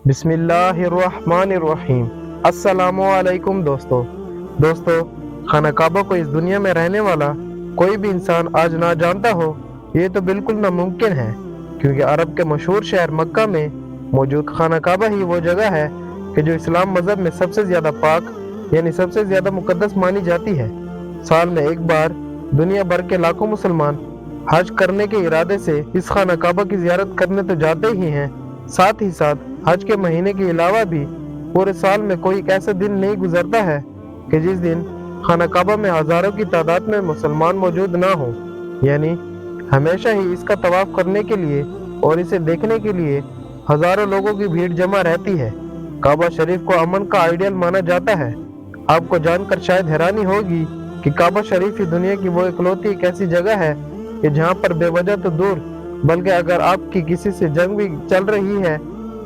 بسم اللہ الرحمن الرحیم۔ السلام علیکم دوستو، خانہ کعبہ کو اس دنیا میں رہنے والا کوئی بھی انسان آج نہ جانتا ہو یہ تو بالکل ناممکن ہے، کیونکہ عرب کے مشہور شہر مکہ میں موجود خانہ کعبہ ہی وہ جگہ ہے کہ جو اسلام مذہب میں سب سے زیادہ پاک یعنی سب سے زیادہ مقدس مانی جاتی ہے۔ سال میں ایک بار دنیا بھر کے لاکھوں مسلمان حج کرنے کے ارادے سے اس خانہ کعبہ کی زیارت کرنے تو جاتے ہی ہیں، ساتھ ہی ساتھ حج کے مہینے کے علاوہ بھی پورے سال میں کوئی ایسا دن نہیں گزرتا ہے کہ جس دن خانہ کعبہ میں ہزاروں کی تعداد میں مسلمان موجود نہ ہوں، یعنی ہمیشہ ہی اس کا طواف کرنے کے لیے اور اسے دیکھنے کے لیے ہزاروں لوگوں کی بھیڑ جمع رہتی ہے۔ کعبہ شریف کو امن کا آئیڈیل مانا جاتا ہے۔ آپ کو جان کر شاید حیرانی ہوگی کہ کعبہ شریف ہی دنیا کی وہ اکلوتی ایک ایسی جگہ ہے کہ جہاں پر بے وجہ تو دور بلکہ اگر آپ کی کسی سے جنگ بھی چل رہی ہے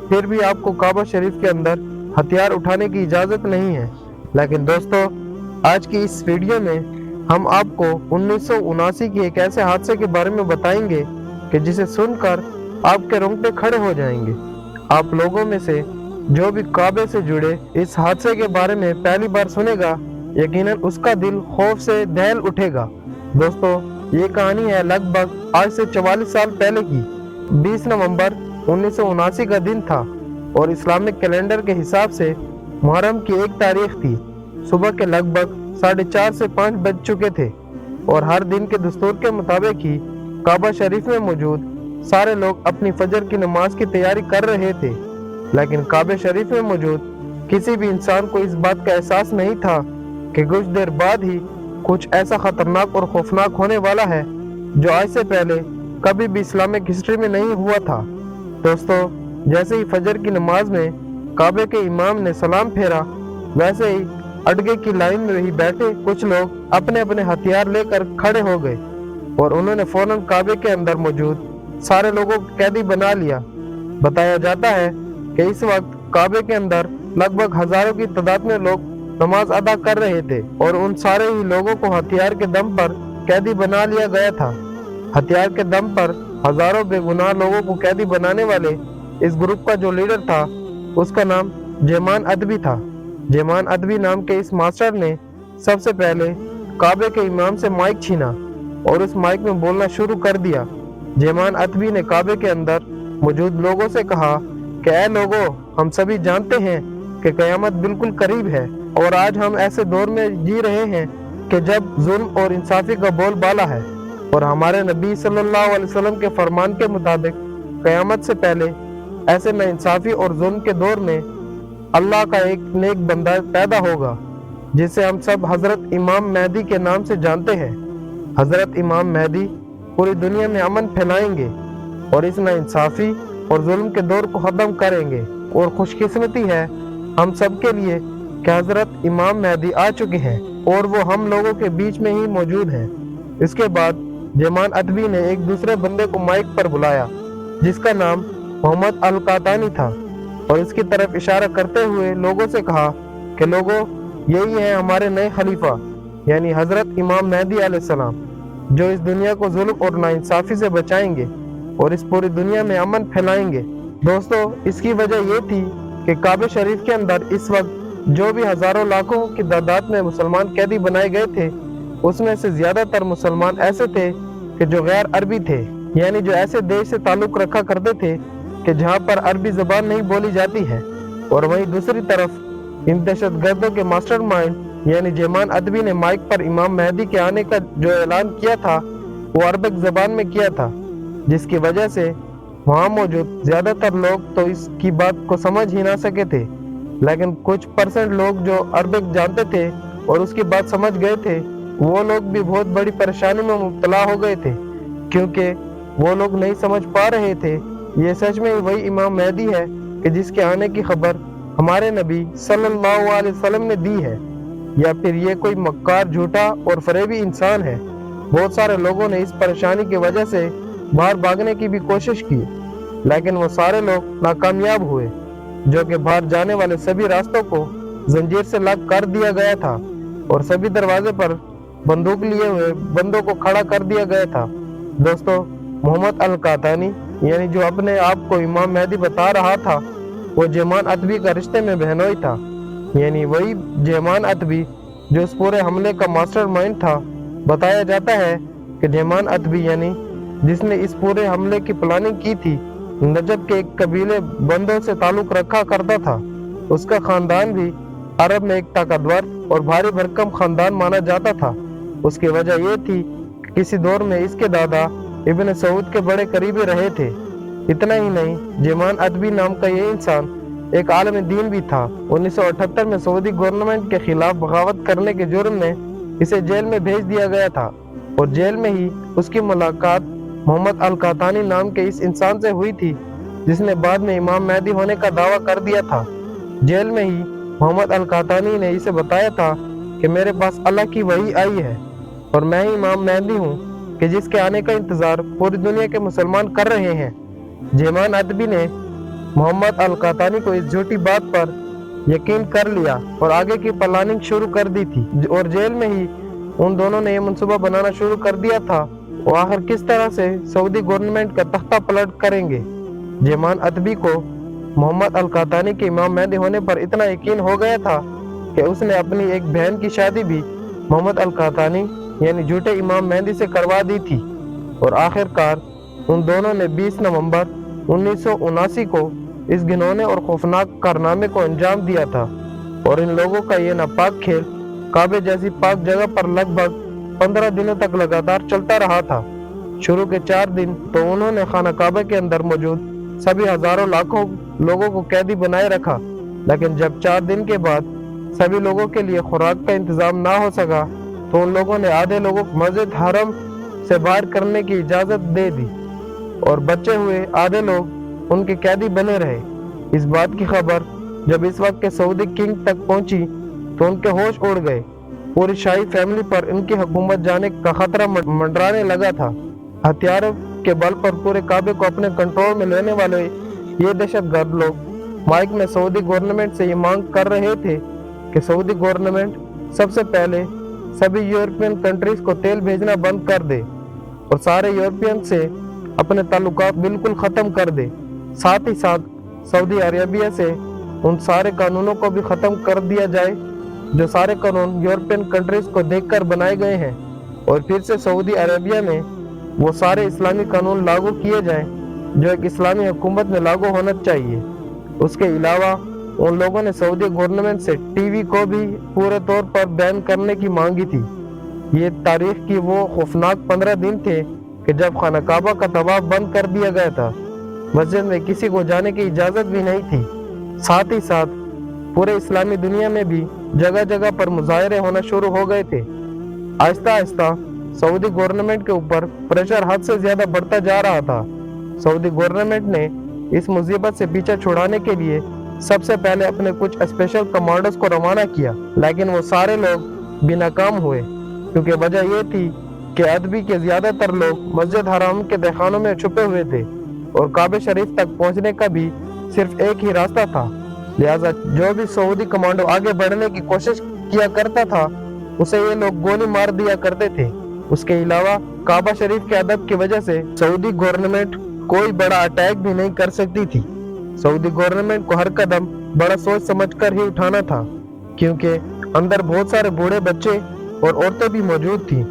پھر بھی آپ کو کعبہ شریف کے اندر ہتھیار اٹھانے کی اجازت نہیں ہے۔ لیکن دوستو، آج کی اس ویڈیو میں ہم آپ کو 1979 کی ایک ایسے حادثے کے بارے میں بتائیں گے کہ جسے سن کر آپ کے رونگٹے کھڑے ہو جائیں گے۔ آپ لوگوں میں سے جو بھی کعبے سے جڑے اس حادثے کے بارے میں پہلی بار سنے گا یقیناً اس کا دل خوف سے دہل اٹھے گا۔ دوستو، یہ کہانی ہے لگ بھگ آج سے 44 سال پہلے کی۔ 20 نومبر 1979 کا دن تھا اور اسلامک کیلنڈر کے حساب سے محرم کی 1 تاریخ تھی۔ صبح کے لگ بھگ 4:30 سے 5 بج چکے تھے اور ہر دن کے دستور کے مطابق ہی کعبہ شریف میں موجود سارے لوگ اپنی فجر کی نماز کی تیاری کر رہے تھے، لیکن کعبہ شریف میں موجود کسی بھی انسان کو اس بات کا احساس نہیں تھا کہ کچھ دیر بعد ہی کچھ ایسا خطرناک اور خوفناک ہونے والا ہے جو آج سے پہلے کبھی بھی اسلامک ہسٹری میں نہیں ہوا تھا۔ دوستو، جیسے ہی فجر کی نماز میں کعبے کے امام نے سلام پھیرا ویسے ہی اڈگے کی لائن میں ہی بیٹھے کچھ لوگ اپنے اپنے ہتھیار لے کر کھڑے ہو گئے اور انہوں نے فوراً کعبے کے اندر موجود سارے لوگوں کو قیدی بنا لیا۔ بتایا جاتا ہے کہ اس وقت کعبے کے اندر لگ بھگ ہزاروں کی تعداد میں لوگ نماز ادا کر رہے تھے اور ان سارے ہی لوگوں کو ہتھیار کے دم پر قیدی بنا لیا گیا تھا۔ ہتھیار کے دم پر ہزاروں بے گناہ لوگوں کو قیدی بنانے والے اس گروپ کا جو لیڈر تھا اس کا نام جیمان ادبی تھا۔ جیمان ادبی نام کے اس ماسٹر نے سب سے پہلے کعبے کے امام سے مائک چھینا اور اس مائک میں بولنا شروع کر دیا۔ جیمان ادبی نے کعبے کے اندر موجود لوگوں سے کہا کہ اے لوگو، ہم سبھی جانتے ہیں کہ قیامت بالکل قریب ہے اور آج ہم ایسے دور میں جی رہے ہیں کہ جب ظلم اور انصافی کا بول بالا ہے اور ہمارے نبی صلی اللہ علیہ وسلم کے فرمان کے مطابق قیامت سے پہلے ایسے نا انصافی اور ظلم کے دور میں اللہ کا ایک نیک بندہ پیدا ہوگا جسے ہم سب حضرت امام مہدی کے نام سے جانتے ہیں۔ حضرت امام مہدی پوری دنیا میں امن پھیلائیں گے اور اس نا انصافی اور ظلم کے دور کو ختم کریں گے، اور خوش قسمتی ہے ہم سب کے لیے کہ حضرت امام مہدی آ چکے ہیں اور وہ ہم لوگوں کے بیچ میں ہی موجود ہیں۔ اس کے بعد جیمان ادبی نے ایک دوسرے بندے کو مائک پر بلایا جس کا نام محمد القادانی تھا اور اس کی طرف اشارہ کرتے ہوئے لوگوں سے کہا کہ لوگوں، یہی ہیں ہمارے نئے خلیفہ یعنی حضرت امام مہدی علیہ السلام، جو اس دنیا کو ظلم اور ناانصافی سے بچائیں گے اور اس پوری دنیا میں امن پھیلائیں گے۔ دوستو، اس کی وجہ یہ تھی کہ کعبہ شریف کے اندر اس وقت جو بھی ہزاروں لاکھوں کی تعداد میں مسلمان قیدی بنائے گئے تھے اس میں سے زیادہ تر مسلمان ایسے تھے کہ جو غیر عربی تھے، یعنی جو ایسے دیش سے تعلق رکھا کرتے تھے کہ جہاں پر عربی زبان نہیں بولی جاتی ہے، اور وہیں دوسری طرف ان دہشت گردوں کے ماسٹر مائنڈ یعنی جیمان ادبی نے مائک پر امام مہدی کے آنے کا جو اعلان کیا تھا وہ عربک زبان میں کیا تھا، جس کی وجہ سے وہاں موجود زیادہ تر لوگ تو اس کی بات کو سمجھ ہی نہ سکے تھے، لیکن کچھ پرسنٹ لوگ جو عربک جانتے تھے اور اس کی بات سمجھ گئے تھے وہ لوگ بھی بہت بڑی پریشانی میں مبتلا ہو گئے تھے، کیونکہ وہ لوگ نہیں سمجھ پا رہے تھے یہ سچ میں وہی امام مہدی ہے کہ جس کے آنے کی خبر ہمارے نبی صلی اللہ علیہ وسلم نے دی ہے، یا پھر یہ کوئی مکار، جھوٹا اور فریبی انسان ہے۔ بہت سارے لوگوں نے اس پریشانی کی وجہ سے باہر بھاگنے کی بھی کوشش کی، لیکن وہ سارے لوگ ناکامیاب ہوئے، جو کہ باہر جانے والے سبھی راستوں کو زنجیر سے لاک کر دیا گیا تھا اور سبھی دروازے پر بندوق لیے ہوئے بندوں کو کھڑا کر دیا گیا تھا۔ دوستو، محمد القادانی یعنی جو اپنے آپ کو امام مہدی بتا رہا تھا वो जेमान अतवी का रिश्ते में बहनोई था, यानी वही जेमान अतवी जो इस पूरे हमले का मास्टरमाइंड था। बताया जाता है कि जेमान अतवी यानी जिसने इस पूरे हमले की प्लानिंग की थी, नजद के एक कबीले बंदों से ताल्लुक रखा करता था। उसका खानदान भी अरब में एक ताकतवर और भारी भरकम खानदान माना जाता था। उसकी वजह यह थी कि किसी दौर में इसके दादा इब्न सऊद के बड़े करीबी रहे थे। इतना ही नहीं, जेमान अदबी नाम का ये इंसान एक आलम दीन भी था। 1978 में सऊदी गवर्नमेंट के खिलाफ बगावत करने के जुर्म में इसे जेल में भेज दिया गया था और जेल में ही उसकी मुलाकात मोहम्मद अल कातानी नाम के इस इंसान से हुई थी, जिसने बाद में इमाम मेहदी होने का दावा कर दिया था। जेल में ही मोहम्मद अल कातानी ने इसे बताया था कि मेरे पास अल्लाह की वही आई है और मैं ही इमाम मेहदी हूँ कि जिसके आने का इंतजार पूरी दुनिया के मुसलमान कर रहे हैं। जेमान अदबी ने मोहम्मद अल कातानी को इस झूठी बात पर यकीन कर लिया और आगे की प्लानिंग शुरू कर दी थी और जेल में ही उन दोनों ने यह मंसूबा बनाना शुरू कर दिया था और आखिर किस तरह से सऊदी गवर्नमेंट का तख्ता पलट करेंगे। जेमान अदबी को मोहम्मद अल कातानी के इमाम मेहदी होने पर इतना यकीन हो गया था कि उसने अपनी एक बहन की शादी भी मोहम्मद अल कातानी यानी झूठे इमाम मेहदी से करवा दी थी और आखिरकार उन दोनों ने 20 नवंबर 1979 को इस घिनौने और खौफनाक कारनामे को अंजाम दिया था। और इन लोगों का ये नापाक खेल काबे जैसी पाक जगह पर लगभग 15 दिनों तक लगातार चलता रहा था। शुरू के 4 दिन तो उन्होंने खाना काबे के अंदर मौजूद सभी हजारों लाखों लोगों को कैदी बनाए रखा, लेकिन जब 4 दिन के बाद सभी लोगों के लिए खुराक का इंतजाम ना हो सका तो उन लोगों ने आधे लोगों को मस्जिद हरम से बाहर करने की इजाजत दे दी और बचे हुए आधे लोग उनके कैदी बने रहे। इस बात की खबर जब इस वक्त के सऊदी किंग तक पहुंची तो उनके होश उड़ गए। पूरी शाही फैमिली पर इनकी हुकूमत जाने का खतरा मंडराने लगा था। हथियारों के बल पर पूरे काबे को अपने कंट्रोल में लेने वाले ये दहशतगर्द लोग माइक में सऊदी गवर्नमेंट से ये मांग कर रहे थे कि सऊदी गवर्नमेंट सबसे पहले सभी यूरोपियन कंट्रीज को तेल भेजना बंद कर दे और सारे यूरोपियन से अपने ताल्लुकात बिल्कुल ख़त्म कर दे। साथ ही साथ सऊदी अरेबिया से उन सारे कानूनों को भी ख़त्म कर दिया जाए जो सारे कानून यूरोपियन कंट्रीज को देखकर बनाए गए हैं और फिर से सऊदी अरेबिया में वो सारे इस्लामी कानून लागू किए जाएं जो एक इस्लामी हुकूमत में लागू होना चाहिए। उसके अलावा उन लोगों ने सऊदी गवर्नमेंट से टीवी को भी पूरे तौर पर बैन करने की मांगी थी। ये तारीख की वो खौफनाक 15 दिन थे कि जब खाना काबा का तवाफ बंद कर दिया गया था। मस्जिद में किसी को जाने की इजाज़त भी नहीं थी। साथ ही साथ पूरे इस्लामी दुनिया में भी जगह जगह पर मुजाहरे होना शुरू हो गए थे। आहिस्ता आहिस्ता सऊदी गवर्नमेंट के ऊपर प्रेशर हद से ज़्यादा बढ़ता जा रहा था। सऊदी गवर्नमेंट ने इस मुसीबत से पीछा छुड़ाने के लिए सबसे पहले अपने कुछ स्पेशल कमांडोज को रवाना किया, लेकिन वो सारे लोग भी नाकाम हुए क्योंकि वजह ये थी कि अदबी के ज़्यादातर लोग मस्जिद हराम के तहखानों में छुपे हुए थे और काबे शरीफ तक पहुंचने का भी सिर्फ एक ही रास्ता था। लिहाजा जो भी सऊदी कमांडो आगे बढ़ने की कोशिश किया करता था उसे ये लोग गोली मार दिया करते थे। उसके अलावा काबा शरीफ के अदब की वजह से सऊदी गवर्नमेंट कोई बड़ा अटैक भी नहीं कर सकती थी। सऊदी गवर्नमेंट को हर कदम बड़ा सोच समझकर ही उठाना था क्योंकि अंदर बहुत सारे बूढ़े बच्चे और औरतें भी मौजूद थी।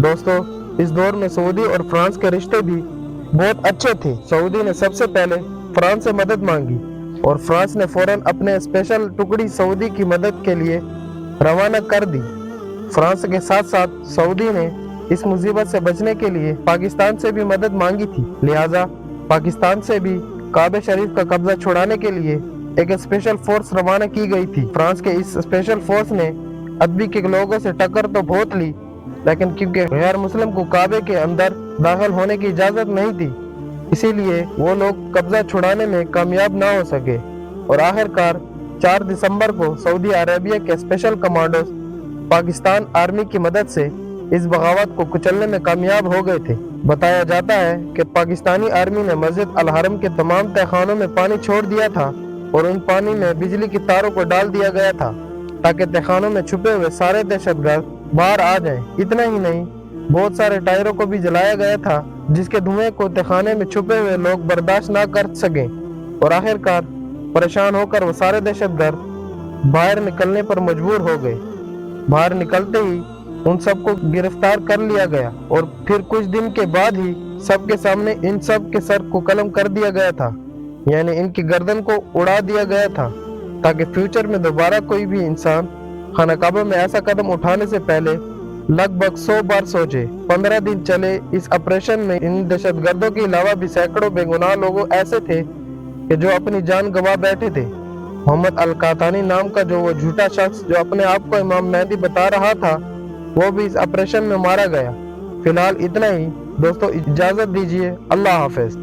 दोस्तों, इस दौर में सऊदी और फ्रांस के रिश्ते भी बहुत अच्छे थे। सऊदी ने सबसे पहले फ्रांस से मदद मांगी और फ्रांस ने फौरन अपने स्पेशल टुकड़ी सऊदी की मदद के लिए रवाना कर दी। फ्रांस के साथ साथ सऊदी ने इस मुसीबत से बचने के लिए पाकिस्तान से भी मदद मांगी थी। लिहाजा पाकिस्तान से भी काबे शरीफ का कब्जा छुड़ाने के लिए एक स्पेशल फोर्स रवाना की गई थी। फ्रांस के इस स्पेशल फोर्स ने अदबी के लोगों से टक्कर तो बहुत ली, लेकिन क्योंकि गैर मुस्लिम को काबे के अंदर दाखिल होने की इजाजत नहीं थी, इसीलिए वो लोग कब्जा छुड़ाने में कामयाब ना हो सके और आखिरकार 4 दिसंबर को सऊदी अरेबिया के स्पेशल कमांडोज पाकिस्तान आर्मी की मदद से इस बगावत को कुचलने में कामयाब हो गए थे। बताया जाता है कि पाकिस्तानी आर्मी ने मस्जिद अल हरम के तमाम तहखानों में पानी छोड़ दिया था और उन पानी में बिजली की तारों को डाल दिया गया था ताकि तहखानों में छुपे हुए सारे दहशतगर्द बाहर आ जाएं। इतना ही नहीं, बहुत सारे टायरों को भी जलाया गया था जिसके धुएं को तहखाने में छुपे हुए लोग बर्दाश्त ना कर सकें और आखिरकार परेशान होकर वो सारे दहशतगर्द बाहर निकलने पर मजबूर हो गए। बाहर निकलते ही उन सबको गिरफ्तार कर लिया गया और फिर कुछ दिन के बाद ही सबके सामने इन सब के सर को कलम कर दिया गया था, यानी इनकी गर्दन को उड़ा दिया गया था, ताकि फ्यूचर में दोबारा कोई भी इंसान खाना काबा में ऐसा कदम उठाने से पहले लगभग 100 बार सोचे। 15 दिन चले इस ऑपरेशन में इन दहशतगर्दों के अलावा भी सैकड़ों बेगुनाह लोग ऐसे थे कि जो अपनी जान गंवा बैठे थे। मोहम्मद अल कातानी नाम का जो वो झूठा शख्स जो अपने आप को इमाम मेहदी बता रहा था, वो भी इस ऑपरेशन में मारा गया। फिलहाल इतना ही दोस्तों, इजाजत दीजिए। अल्लाह हाफिज।